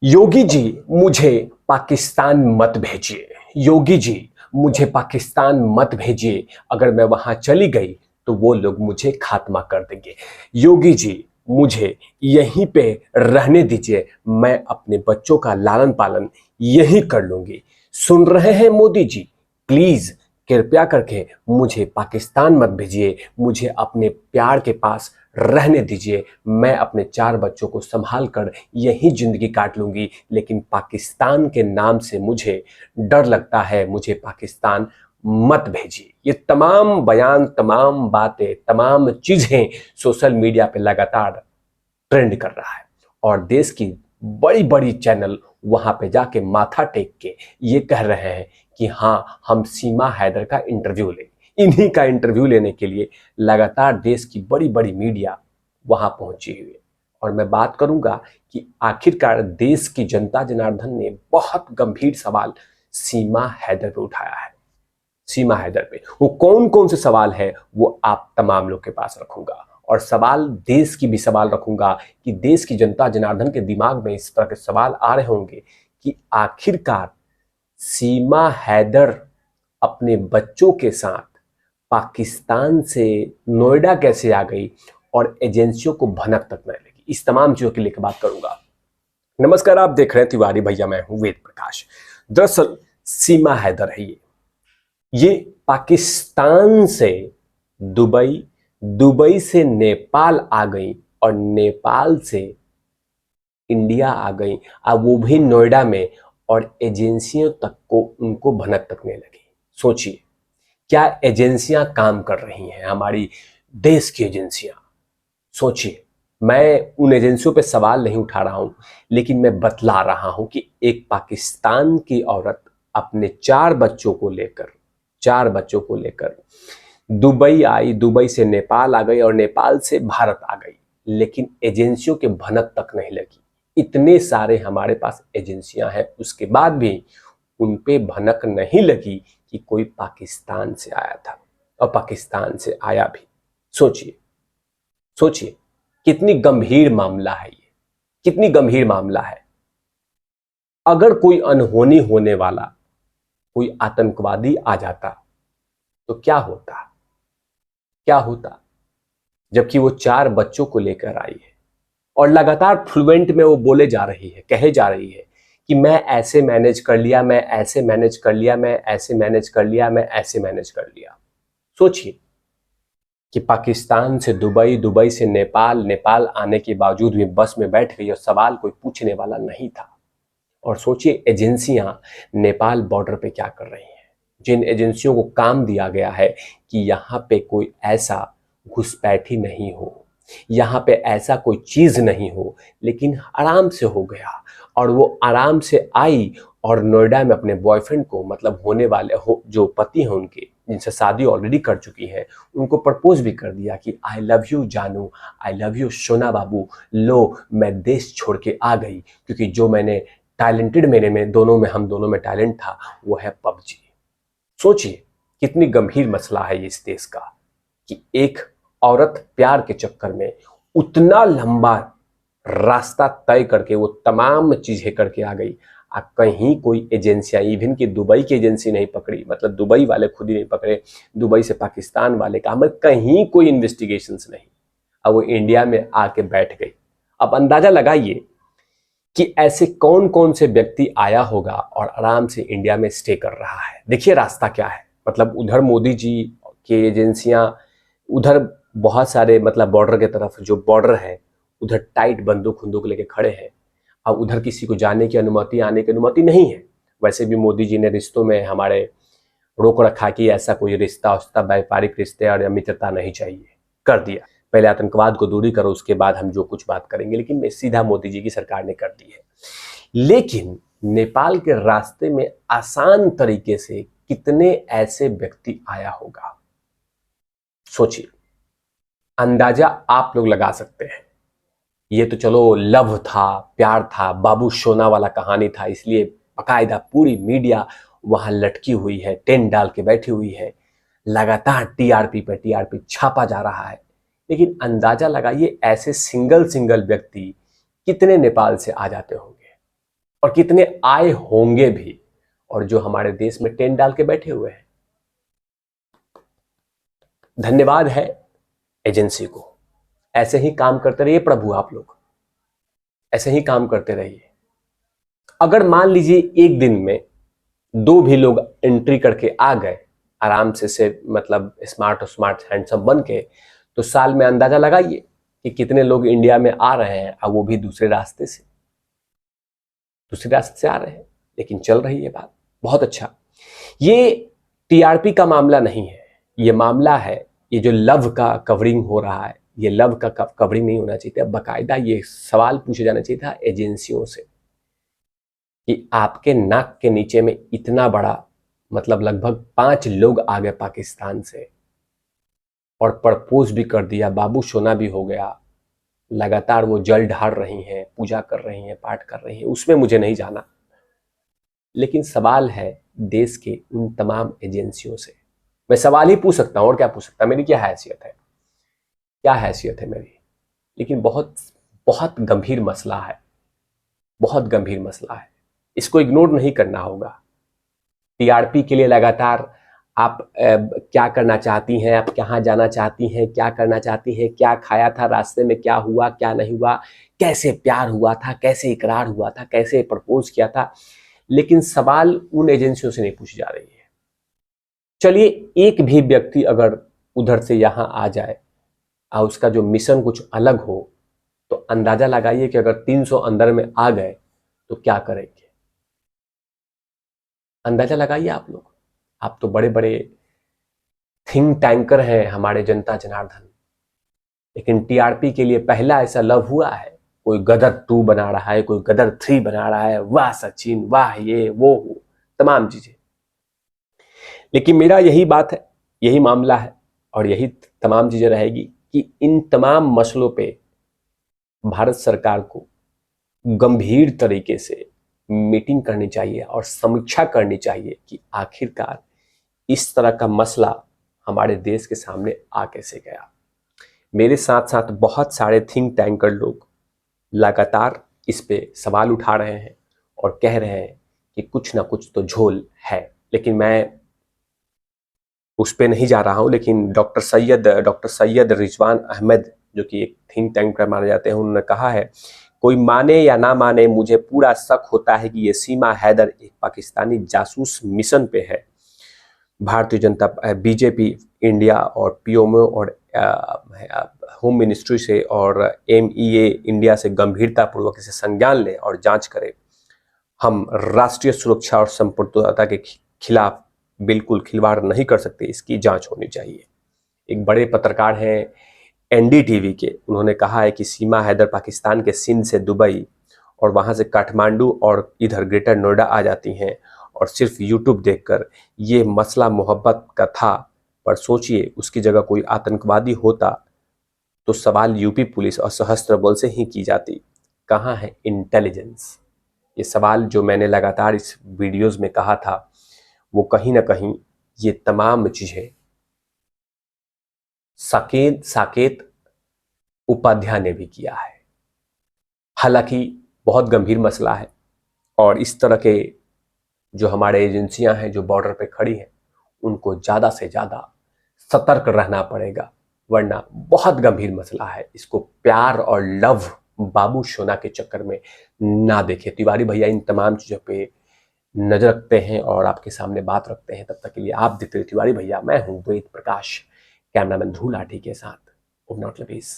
योगी जी मुझे पाकिस्तान मत भेजिए। योगी जी मुझे पाकिस्तान मत भेजिए। अगर मैं वहां चली गई तो वो लोग मुझे खात्मा कर देंगे। योगी जी मुझे यहीं पे रहने दीजिए। मैं अपने बच्चों का लालन पालन यहीं कर लूंगी। सुन रहे हैं मोदी जी? प्लीज कृपया करके मुझे पाकिस्तान मत भेजिए। मुझे अपने प्यार के पास रहने दीजिए। मैं अपने 4 बच्चों को संभाल कर यही जिंदगी काट लूंगी। लेकिन पाकिस्तान के नाम से मुझे डर लगता है। मुझे पाकिस्तान मत भेजिए। ये तमाम बयान, तमाम बातें, तमाम चीजें सोशल मीडिया पे लगातार ट्रेंड कर रहा है और देश की बड़ी बड़ी चैनल वहां पे जाके माथा टेक के ये कह रहे हैं कि हाँ, हम सीमा हैदर का इंटरव्यू लें। इन्हीं का इंटरव्यू लेने के लिए लगातार देश की बड़ी बड़ी मीडिया वहां पहुंची हुई है। और मैं बात करूंगा कि आखिरकार देश की जनता जनार्दन ने बहुत गंभीर सवाल सीमा हैदर पे उठाया है। सीमा हैदर पे वो कौन कौन से सवाल है वो आप तमाम लोग के पास रखूंगा। और सवाल देश की भी सवाल रखूंगा कि देश की जनता जनार्दन के दिमाग में इस तरह के सवाल आ रहे होंगे कि आखिरकार सीमा हैदर अपने बच्चों के साथ पाकिस्तान से नोएडा कैसे आ गई और एजेंसियों को भनक तक न लगी। इस तमाम चीजों के लिए बात करूंगा। नमस्कार, आप देख रहे हैं तिवारी भैया, मैं हूं वेद प्रकाश। दरअसल सीमा हैदर है ये पाकिस्तान से दुबई, दुबई से नेपाल आ गई और नेपाल से इंडिया आ गई। अब वो भी नोएडा में, और एजेंसियों तक को उनको भनक तकने लगी। सोचिए क्या एजेंसियां काम कर रही हैं, हमारी देश की एजेंसियां। सोचिए, मैं उन एजेंसियों पे सवाल नहीं उठा रहा हूं, लेकिन मैं बतला रहा हूं कि एक पाकिस्तान की औरत अपने 4 बच्चों को लेकर दुबई आई, दुबई से नेपाल आ गई और नेपाल से भारत आ गई, लेकिन एजेंसियों के भनक तक नहीं लगी। इतने सारे हमारे पास एजेंसियां हैं, उसके बाद भी उन पे भनक नहीं लगी कि कोई पाकिस्तान से आया था और पाकिस्तान से आया भी। सोचिए सोचिए कितनी गंभीर मामला है ये, कितनी गंभीर मामला है। अगर कोई अनहोनी होने वाला कोई आतंकवादी आ जाता तो क्या होता, क्या होता? जबकि वो 4 बच्चों को लेकर आई है और लगातार फ्लुएंट में वो बोले जा रही है, कहे जा रही है कि मैं ऐसे मैनेज कर लिया, मैं ऐसे मैनेज कर लिया, मैं ऐसे मैनेज कर लिया, मैं ऐसे मैनेज कर लिया। सोचिए कि पाकिस्तान से दुबई, दुबई से नेपाल, नेपाल आने के बावजूद भी बस में बैठ गई और सवाल कोई पूछने वाला नहीं था। और सोचिए एजेंसियां नेपाल बॉर्डर पे क्या कर रही हैं। जिन एजेंसियों को काम दिया गया है कि यहां पे कोई ऐसा घुसपैठी नहीं हो, यहां पे ऐसा कोई चीज नहीं हो, लेकिन आराम से हो गया। और वो आराम से आई और नोएडा में अपने बॉयफ्रेंड को, मतलब होने वाले हो जो पति हैं उनके, जिनसे शादी ऑलरेडी कर चुकी है, उनको प्रपोज भी कर दिया कि आई लव यू जानू, आई लव यू सोना बाबू, लो मैं देश छोड़ के आ गई, क्योंकि जो मैंने टैलेंटेड, मेरे में दोनों में, हम दोनों में टैलेंट था, वो है पबजी। सोचिए कितनी गंभीर मसला है ये इस देश का कि एक औरत प्यार के चक्कर में उतना लंबा रास्ता तय करके वो तमाम चीजें करके आ गई। कहीं कोई एजेंसियां, इवन की दुबई की एजेंसी नहीं पकड़ी, मतलब दुबई वाले खुद ही नहीं पकड़े, दुबई से पाकिस्तान वाले का, मतलब कहीं कोई इन्वेस्टिगेशंस नहीं। अब वो इंडिया में आके बैठ गई। अब अंदाजा लगाइए कि ऐसे कौन कौन से व्यक्ति आया होगा और आराम से इंडिया में स्टे कर रहा है। देखिए रास्ता क्या है, मतलब उधर मोदी जी की एजेंसियां, उधर बहुत सारे, मतलब बॉर्डर के तरफ जो बॉर्डर है उधर टाइट बंदूक बंदूक लेके खड़े हैं। अब उधर किसी को जाने की अनुमति, आने की अनुमति नहीं है। वैसे भी मोदी जी ने रिश्तों में हमारे रोक रखा कि ऐसा कोई रिश्ता उश्ता, व्यापारिक रिश्ते और मित्रता नहीं चाहिए, कर दिया। पहले आतंकवाद को दूरी करो, उसके बाद हम जो कुछ बात करेंगे, लेकिन सीधा मोदी जी की सरकार ने कर दी है। लेकिन नेपाल के रास्ते में आसान तरीके से कितने ऐसे व्यक्ति आया होगा, सोचिए। अंदाजा आप लोग लगा सकते हैं। ये तो चलो लव था, प्यार था, बाबू सोना वाला कहानी था, इसलिए बाकायदा पूरी मीडिया वहां लटकी हुई है, टेंट डाल के बैठी हुई है, लगातार टीआरपी पे टीआरपी छापा जा रहा है। लेकिन अंदाजा लगाइए ऐसे सिंगल सिंगल व्यक्ति कितने नेपाल से आ जाते होंगे। और कितने आए होंगे भी, और जो हमारे देश में टेंट डाल के बैठे हुए हैं। धन्यवाद है एजेंसी को। ऐसे ही काम करते रहिए प्रभु, आप लोग ऐसे ही काम करते रहिए। अगर मान लीजिए एक दिन में 2 भी लोग एंट्री करके आ गए आराम से मतलब स्मार्ट हैंडसम बन के, तो साल में अंदाजा लगाइए कि कितने लोग इंडिया में आ रहे हैं, और वो भी दूसरे रास्ते से आ रहे हैं, लेकिन चल रही है बात। बहुत अच्छा। ये टीआरपी का मामला नहीं है, ये मामला है, ये जो लव का कवरिंग हो रहा है, ये लव का कवरिंग नहीं होना चाहिए था। बाकायदा ये सवाल पूछा जाना चाहिए था एजेंसियों से कि आपके नाक के नीचे में इतना बड़ा, मतलब लगभग 5 लोग आ गए पाकिस्तान से और प्रपोज भी कर दिया, बाबू सोना भी हो गया, लगातार वो जल ढार रही हैं, पूजा कर रही हैं, पाठ कर रही हैं, उसमें मुझे नहीं जाना। लेकिन सवाल है देश के उन तमाम एजेंसियों से। मैं सवाल ही पूछ सकता हूं, और क्या पूछ सकता, मेरी क्या हैसियत है, क्या हैसियत है मेरी। लेकिन बहुत बहुत गंभीर मसला है, बहुत गंभीर मसला है, इसको इग्नोर नहीं करना होगा। टीआरपी के लिए लगातार आप क्या करना चाहती हैं, आप कहाँ जाना चाहती हैं, क्या करना चाहती हैं, क्या खाया था रास्ते में, क्या हुआ क्या नहीं हुआ, कैसे प्यार हुआ था, कैसे इकरार हुआ था, कैसे प्रपोज किया था, लेकिन सवाल उन एजेंसियों से नहीं पूछी जा रही है। चलिए एक भी व्यक्ति अगर उधर से यहां आ जाए और उसका जो मिशन कुछ अलग हो, तो अंदाजा लगाइए कि अगर 300 अंदर में आ गए तो क्या करेंगे। अंदाजा लगाइए आप लोग। आप तो बड़े बड़े थिंक टैंकर हैं हमारे जनता जनार्दन, लेकिन टीआरपी के लिए पहला ऐसा लव हुआ है। कोई गदर 2 बना रहा है, कोई गदर 3 बना रहा है, वाह सचिन, वाह ये वो तमाम चीजें। लेकिन मेरा यही बात है, यही मामला है, और यही तमाम चीजें रहेगी कि इन तमाम मसलों पे भारत सरकार को गंभीर तरीके से मीटिंग करनी चाहिए और समीक्षा करनी चाहिए कि आखिरकार इस तरह का मसला हमारे देश के सामने आ कैसे गया। मेरे साथ साथ बहुत सारे थिंक टैंकर लोग लगातार इस पे सवाल उठा रहे हैं और कह रहे हैं कि कुछ ना कुछ तो झोल है, लेकिन मैं उस पे नहीं जा रहा हूं। लेकिन डॉक्टर सैयद रिजवान अहमद, जो कि एक थिंक टैंकर माने जाते हैं, उन्होंने कहा है, कोई माने या ना माने, मुझे पूरा शक होता है कि ये सीमा हैदर एक पाकिस्तानी जासूस मिशन पे है। भारतीय जनता बीजेपी इंडिया और पीएमओ और होम मिनिस्ट्री से और एमईए इंडिया से गंभीरता पूर्वक इसे संज्ञान ले और जांच करे। हम राष्ट्रीय सुरक्षा और संप्रभुता के खिलाफ बिल्कुल खिलवाड़ नहीं कर सकते, इसकी जांच होनी चाहिए। एक बड़े पत्रकार हैं एनडीटीवी के, उन्होंने कहा है कि सीमा हैदर पाकिस्तान के सिंध से दुबई और वहां से काठमांडू और इधर ग्रेटर नोएडा आ जाती हैं और सिर्फ यूट्यूब देखकर। ये मसला मोहब्बत का था, पर सोचिए उसकी जगह कोई आतंकवादी होता तो सवाल यूपी पुलिस और सशस्त्र बल से ही की जाती। कहाँ है इंटेलिजेंस? ये सवाल जो मैंने लगातार इस वीडियोस में कहा था, वो कहीं ना कहीं ये तमाम चीजें साकेत उपाध्याय ने भी किया है। हालांकि बहुत गंभीर मसला है और इस तरह के जो हमारे एजेंसियां हैं जो बॉर्डर पे खड़ी हैं, उनको ज्यादा से ज्यादा सतर्क रहना पड़ेगा, वरना बहुत गंभीर मसला है। इसको प्यार और लव बाबू सोना के चक्कर में ना देखे। तिवारी भैया इन तमाम चीजों पे नजर रखते हैं और आपके सामने बात रखते हैं। तब तक के लिए आप देखते रहिए तिवारी भैया। मैं हूं वेद प्रकाश, कैमरामैन ध्रुव लाठी के साथ। ओम नॉट लपीस।